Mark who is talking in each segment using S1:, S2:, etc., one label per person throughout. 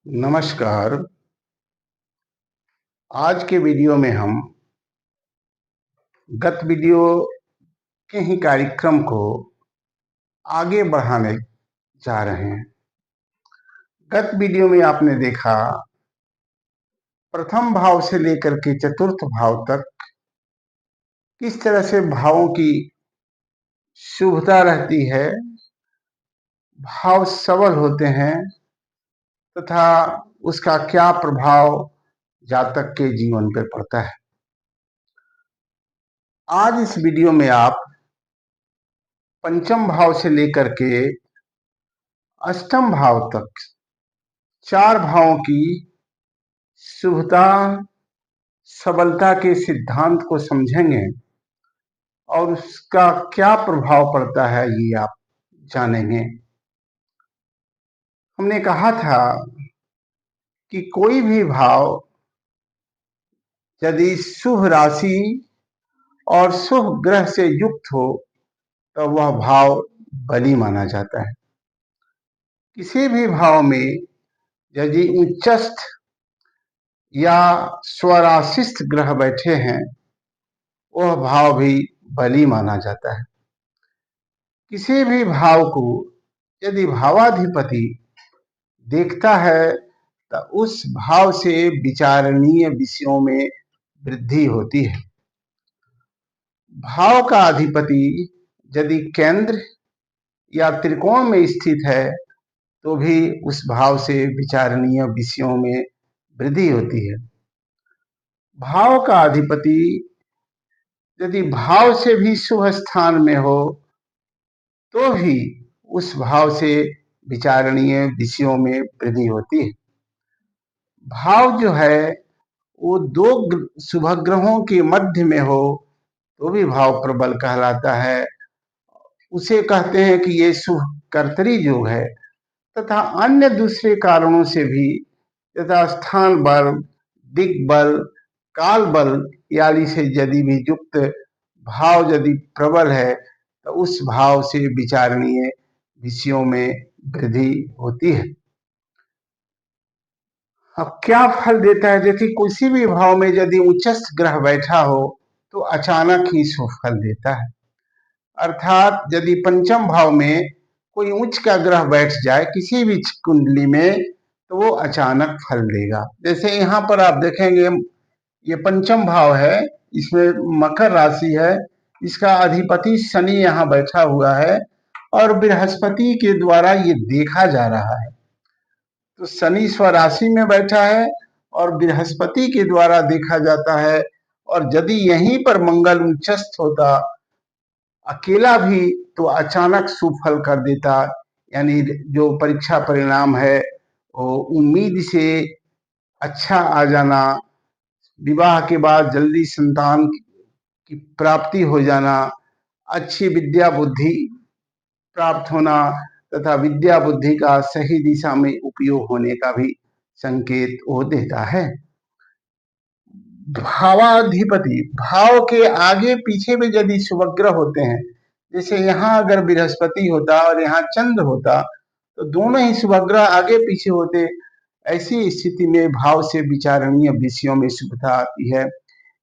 S1: नमस्कार। आज के वीडियो में हम गत वीडियो के ही कार्यक्रम को आगे बढ़ाने जा रहे हैं। गत वीडियो में आपने देखा प्रथम भाव से लेकर के चतुर्थ भाव तक किस तरह से भावों की शुभता रहती है, भाव सबल होते हैं तथा उसका क्या प्रभाव जातक के जीवन पर पड़ता है। आज इस वीडियो में आप पंचम भाव से लेकर के अष्टम भाव तक चार भावों की शुभता सबलता के सिद्धांत को समझेंगे और उसका क्या प्रभाव पड़ता है ये आप जानेंगे। हमने कहा था कि कोई भी भाव यदि शुभ राशि और शुभ ग्रह से युक्त हो तो वह भाव बली माना जाता है। किसी भी भाव में यदि उच्चस्थ या स्वराशिस्थ ग्रह बैठे हैं वह भाव भी बली माना जाता है। किसी भी भाव को यदि भावाधिपति देखता है तो उस भाव से विचारणीय विषयों में वृद्धि होती है। भाव का अधिपति यदि केंद्र या त्रिकोण में स्थित है तो भी उस भाव से विचारणीय विषयों में वृद्धि होती है। भाव का अधिपति यदि भाव से भी शुभ स्थान में हो तो भी उस भाव से विचारणीय विषयों में वृद्धि होती है। भाव जो है वो दो शुभ ग्रहों के मध्य में हो तो भी भाव प्रबल कहलाता है। उसे कहते हैं कि ये शुभ कर्तरी योग है। तथा अन्य दूसरे कारणों से भी यथा स्थान बल, दिग्बल, काल बल आदि से यदि भी युक्त भाव यदि प्रबल है तो उस भाव से विचारणीय विषयों में वृद्धि होती है। अब क्या फल देता है? जैसे किसी भी भाव में यदि उच्चस्थ ग्रह बैठा हो तो अचानक ही शुभ फल देता है। अर्थात यदि पंचम भाव में कोई उच्च का ग्रह बैठ जाए किसी भी कुंडली में तो वो अचानक फल देगा। जैसे यहाँ पर आप देखेंगे ये पंचम भाव है, इसमें मकर राशि है, इसका अधिपति शनि यहाँ बैठा हुआ है और बृहस्पति के द्वारा ये देखा जा रहा है। तो शनि स्वराशि में बैठा है और बृहस्पति के द्वारा देखा जाता है। और यदि यहीं पर मंगल उच्चस्थ होता अकेला भी तो अचानक शुभ फल कर देता। यानी जो परीक्षा परिणाम है वो उम्मीद से अच्छा आ जाना, विवाह के बाद जल्दी संतान की प्राप्ति हो जाना, अच्छी विद्या बुद्धि प्राप्त होना तथा विद्या बुद्धि का सही दिशा में उपयोग होने का भी संकेत वो देता है। भावाधिपति भाव के आगे पीछे में यदि शुभग्रह होते हैं, जैसे यहाँ अगर बृहस्पति होता और यहाँ चंद्र होता तो दोनों ही शुभग्रह आगे पीछे होते। ऐसी स्थिति में भाव से विचारणीय विषयों में शुभता आती है।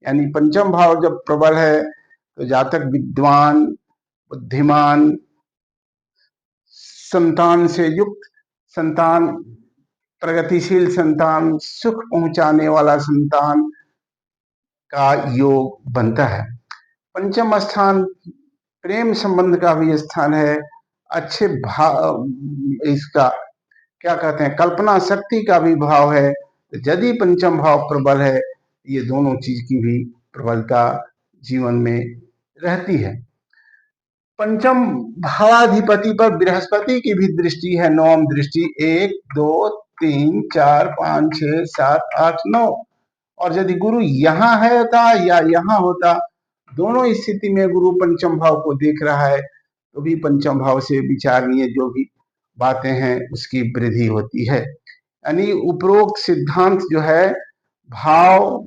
S1: यानी पंचम भाव जब प्रबल है तो जातक विद्वान, बुद्धिमान, संतान से युक्त संतान, प्रगतिशील संतान, सुख पहुंचाने वाला संतान का योग बनता है। पंचम स्थान प्रेम संबंध का भी स्थान है। अच्छे भाव इसका क्या कहते हैं कल्पना शक्ति का भी भाव है। यदि पंचम भाव प्रबल है ये दोनों चीज की भी प्रबलता जीवन में रहती है। पंचम भावाधिपति पर बृहस्पति की भी दृष्टि है, नवम दृष्टि 1 2 3 4 5 6 7 8 9। और यदि गुरु यहाँ है होता या यहाँ होता, दोनों स्थिति में गुरु पंचम भाव को देख रहा है तो भी पंचम भाव से विचारणीय जो भी बातें हैं उसकी वृद्धि होती है। यानी उपरोक्त सिद्धांत जो है भाव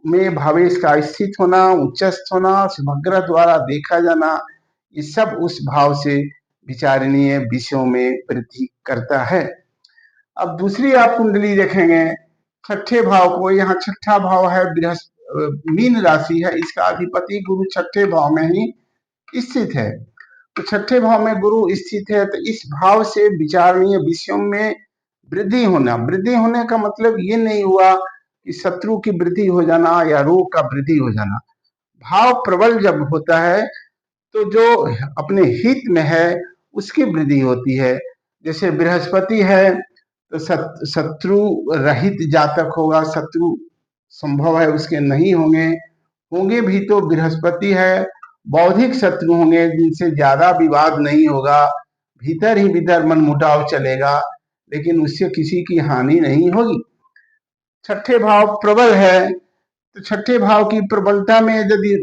S1: में भावेश का स्थित होना, उच्चस्थ होना, शुभग्रह द्वारा देखा जाना, ये सब उस भाव से विचारणीय विषयों में वृद्धि करता है। अब दूसरी आप कुंडली देखेंगे, छठे भाव को, यहाँ छठा भाव है मीन राशि है, इसका अधिपति गुरु छठे भाव में ही स्थित है। तो छठे भाव में गुरु स्थित है, तो इस भाव से विचारणीय विषयों में वृद्धि होने का मतलब ये नहीं हुआ कि शत्रु की वृद्धि हो जाना या रोग का वृद्धि हो जाना। भाव प्रबल जब होता है तो जो अपने हित में है उसकी वृद्धि होती है। जैसे बृहस्पति है तो शत्रु रहित जातक होगा, शत्रु संभव है उसके नहीं होंगे भी तो बृहस्पति है। बौद्धिक शत्रु होंगे जिनसे ज्यादा विवाद नहीं होगा, भीतर ही भीतर मनमुटाव चलेगा, लेकिन उससे किसी की हानि नहीं होगी। छठे भाव प्रबल है, तो छठे भाव की प्रबलता में यदि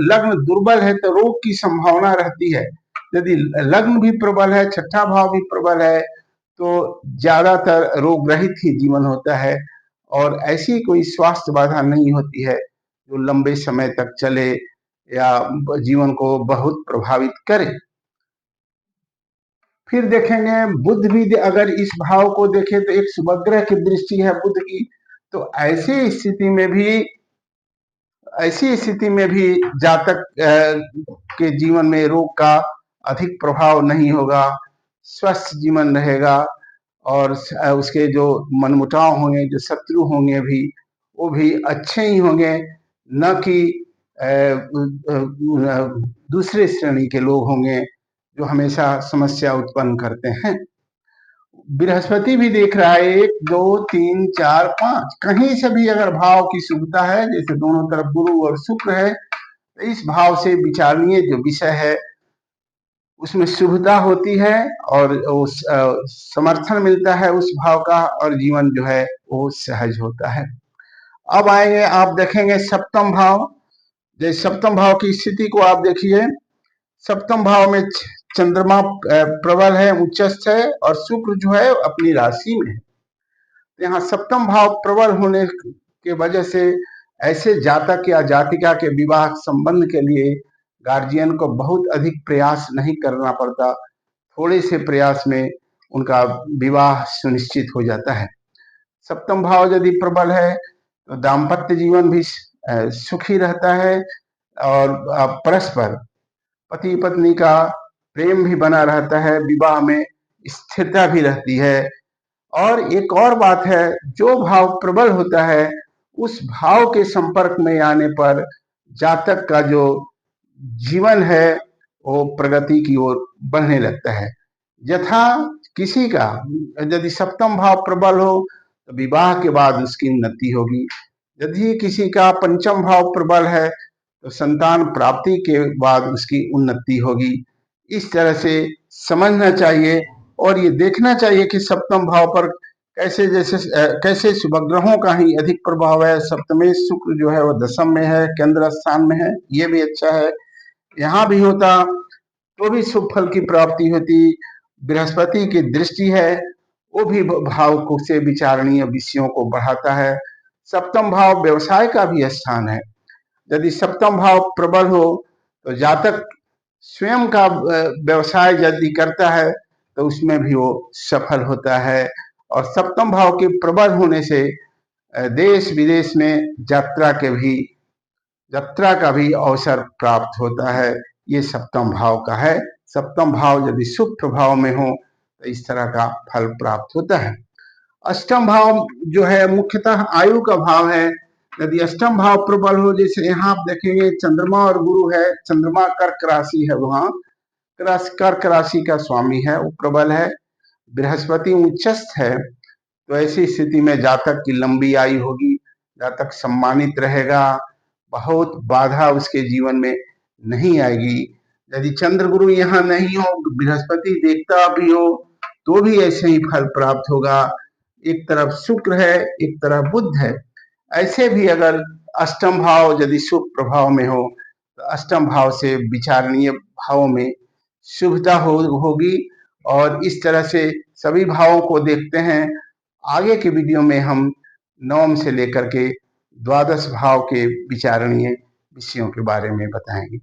S1: लग्न दुर्बल है तो रोग की संभावना रहती है। यदि लग्न भी प्रबल है, छठा भाव भी प्रबल है, तो ज्यादातर रोग रहित ही जीवन होता है और ऐसी कोई स्वास्थ्य बाधा नहीं होती है जो लंबे समय तक चले या जीवन को बहुत प्रभावित करे। फिर देखेंगे बुध भी, अगर इस भाव को देखें तो एक शुभग्रह की दृष्टि है बुध की, तो ऐसी स्थिति में भी जातक के जीवन में रोग का अधिक प्रभाव नहीं होगा, स्वस्थ जीवन रहेगा और उसके जो मनमुटाव होंगे, जो शत्रु होंगे भी, वो भी अच्छे ही होंगे, न कि दूसरे श्रेणी के लोग होंगे जो हमेशा समस्या उत्पन्न करते हैं। बृहस्पति भी देख रहा है 1 2 3 4 5, कहीं से भी अगर भाव की शुभता है, जैसे दोनों तरफ गुरु और शुक्र है, तो इस भाव से विचारणीय जो विषय है उसमें शुभता होती है और समर्थन मिलता है उस भाव का, और जीवन जो है वो सहज होता है। अब आएंगे, आप देखेंगे सप्तम भाव। जैसे सप्तम भाव की स्थिति को आप देखिए, सप्तम भाव में चंद्रमा प्रबल है, उच्चस्थ है, और शुक्र जो है अपनी राशि में है। यहाँ सप्तम भाव प्रबल होने के वजह से ऐसे जातक या जातिका के विवाह संबंध के लिए गार्जियन को बहुत अधिक प्रयास नहीं करना पड़ता, थोड़े से प्रयास में उनका विवाह सुनिश्चित हो जाता है। सप्तम भाव यदि प्रबल है तो दाम्पत्य जीवन भी सुखी रहता है और परस्पर पति पत्नी का प्रेम भी बना रहता है, विवाह में स्थिरता भी रहती है। और एक और बात है, जो भाव प्रबल होता है उस भाव के संपर्क में आने पर जातक का जो जीवन है वो प्रगति की ओर बढ़ने लगता है। यथा किसी का यदि सप्तम भाव प्रबल हो तो विवाह के बाद उसकी उन्नति होगी, यदि किसी का पंचम भाव प्रबल है तो संतान प्राप्ति के बाद उसकी उन्नति होगी। इस तरह से समझना चाहिए और ये देखना चाहिए कि सप्तम भाव पर कैसे शुभग्रहों का ही अधिक प्रभाव है। सप्तमेश शुक्र जो है वो दशम में है, केंद्र स्थान में है, ये भी अच्छा है। यहाँ भी होता तो भी शुभ फल की प्राप्ति होती। बृहस्पति की दृष्टि है, वो भी भाव को से विचारणीय विषयों को बढ़ाता है। सप्तम भाव व्यवसाय का भी स्थान है, यदि सप्तम भाव प्रबल हो तो जातक स्वयं का व्यवसाय यदि करता है तो उसमें भी वो सफल होता है। और सप्तम भाव के प्रबल होने से देश विदेश में यात्रा का भी अवसर प्राप्त होता है। ये सप्तम भाव का है। सप्तम भाव यदि शुभ प्रभाव में हो तो इस तरह का फल प्राप्त होता है। अष्टम भाव जो है मुख्यतः आयु का भाव है। यदि अष्टम भाव प्रबल हो, जैसे यहाँ आप देखेंगे चंद्रमा और गुरु है, चंद्रमा कर्क राशि है, वहां कर्क राशि का स्वामी है, वो प्रबल है। बृहस्पति उच्चस्थ है, तो ऐसी स्थिति में जातक की लंबी आयु होगी, जातक सम्मानित रहेगा, बहुत बाधा उसके जीवन में नहीं आएगी। यदि चंद्र गुरु यहाँ नहीं हो, बृहस्पति देखता भी हो, तो भी ऐसे ही फल प्राप्त होगा। एक तरफ शुक्र है, एक तरफ बुध है। ऐसे भी अगर अष्टम भाव यदि शुभ प्रभाव में हो तो अष्टम भाव से विचारणीय भावों में शुभता होगी। और इस तरह से सभी भावों को देखते हैं। आगे के वीडियो में हम नवम से लेकर के द्वादश भाव के विचारणीय विषयों के बारे में बताएंगे।